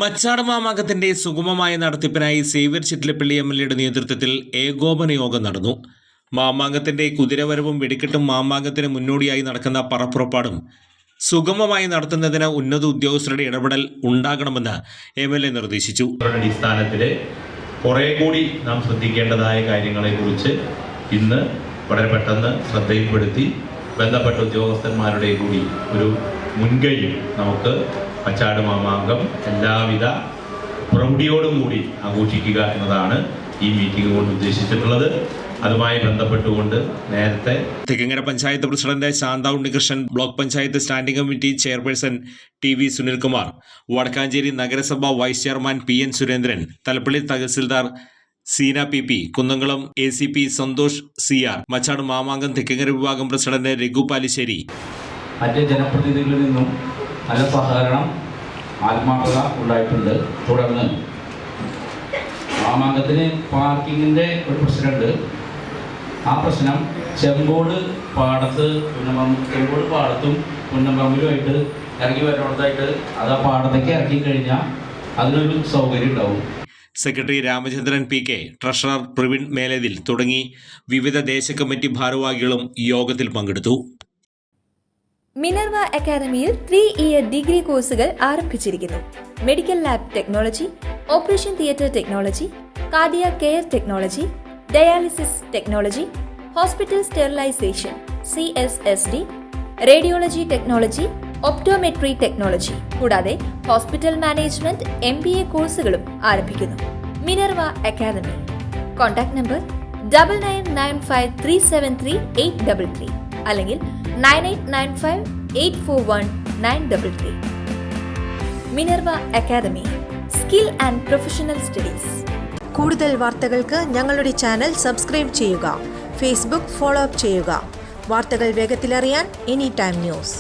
മച്ചാട് മാമാങ്കത്തിന്റെ സുഗമമായ നടത്തിപ്പിനായി സേവ്യർ ചിറ്റിലപ്പള്ളി MLAയുടെ നേതൃത്വത്തിൽ ഏകോപന യോഗം നടന്നു. മാമാങ്കത്തിന്റെ കുതിരവരവും വെടിക്കെട്ടും മാമാങ്കത്തിന് മുന്നോടിയായി നടക്കുന്ന പറപ്പുറപ്പാടും സുഗമമായി നടത്തുന്നതിന് ഉന്നത ഉദ്യോഗസ്ഥരുടെ ഇടപെടൽ ഉണ്ടാകണമെന്ന് MLA നിർദ്ദേശിച്ചു. അടിസ്ഥാനത്തിൽ കുറെ കൂടി നാം ശ്രദ്ധിക്കേണ്ടതായ കാര്യങ്ങളെക്കുറിച്ച് ഇന്ന് വളരെ പെട്ടെന്ന് ശ്രദ്ധയിൽപ്പെടുത്തി ബന്ധപ്പെട്ട ഉദ്യോഗസ്ഥന്മാരുടെ കൂടി ഒരു മുൻകൈ നമുക്ക് മച്ചാട് മാമാങ്കം എല്ലാവിധ പ്രൗഢിയോടും കൂടി ആഘോഷിക്കുക എന്നതാണ് ഈ മീറ്റിംഗ് കൊണ്ട് ഉദ്ദേശിച്ചിട്ടുള്ളത്. അതുമായി ബന്ധപ്പെട്ടുകൊണ്ട് നേരത്തെ Thekkinkara panchayat president Shantha Unnikrishnan, block panchayat standing committee chairperson TV Sunilkumar, Wadakkanchery നഗരസഭ vice chairman PN Surendran, Thalappilly തഹസിൽദാർ Seena PP, Kunnamkulam ACP Santhosh CR, Machad Mamangam Thekkinkara വിഭാഗം പ്രസിഡന്റ് രഘു പാലിശ്ശേരി, മറ്റ് ജനപ്രതിനിധികളിൽ നിന്നും നല്ല സഹകരണം ആത്മാർത്ഥത ഉണ്ടായിട്ടുണ്ട്. തുടർന്ന് മാമാങ്കത്തിന് പാർക്കിങ്ങിൻ്റെ ഒരു പ്രശ്നമുണ്ട്. ആ പ്രശ്നം ചെമ്പോട് പാടത്തും പുന്നമ്പറമ്പിലുമായിട്ട് ഇറങ്ങി വരുന്നതായിട്ട് അത് ആ പാടത്തേക്ക് ഇറക്കി കഴിഞ്ഞാൽ അതിനൊരു സൗകര്യം ഉണ്ടാവും. Secretary Ramachandran PK, treasurer Praveen Melethil തുടങ്ങി വിവിധ ദേശ കമ്മിറ്റി ഭാരവാഹികളും യോഗത്തിൽ പങ്കെടുത്തു. മിനർവ അക്കാദമിയിൽ 3-ഇയർ ഡിഗ്രി കോഴ്സുകൾ ആരംഭിച്ചിരിക്കുന്നു. Medical lab technology, operation theatre technology, cardiac care technology, dialysis technology, hospital sterilisation CSSD, radiology technology, optometry technology, കൂടാതെ ഹോസ്പിറ്റൽ മാനേജ്മെന്റ് MBA കോഴ്സുകളും ആരംഭിക്കുന്നു. Minerva academy. കോൺടാക്ട് നമ്പർ 9995373833 അല്ലെങ്കിൽ 9895841933. Minerva Academy, skill and professional studies. കൂടുതൽ വാർത്തകൾക്ക് ഞങ്ങളുടെ channel subscribe ചെയ്യുക. Facebook follow up ചെയ്യുക. വാർത്തകൾ വേഗത്തിലറിയാൻ Anytime News.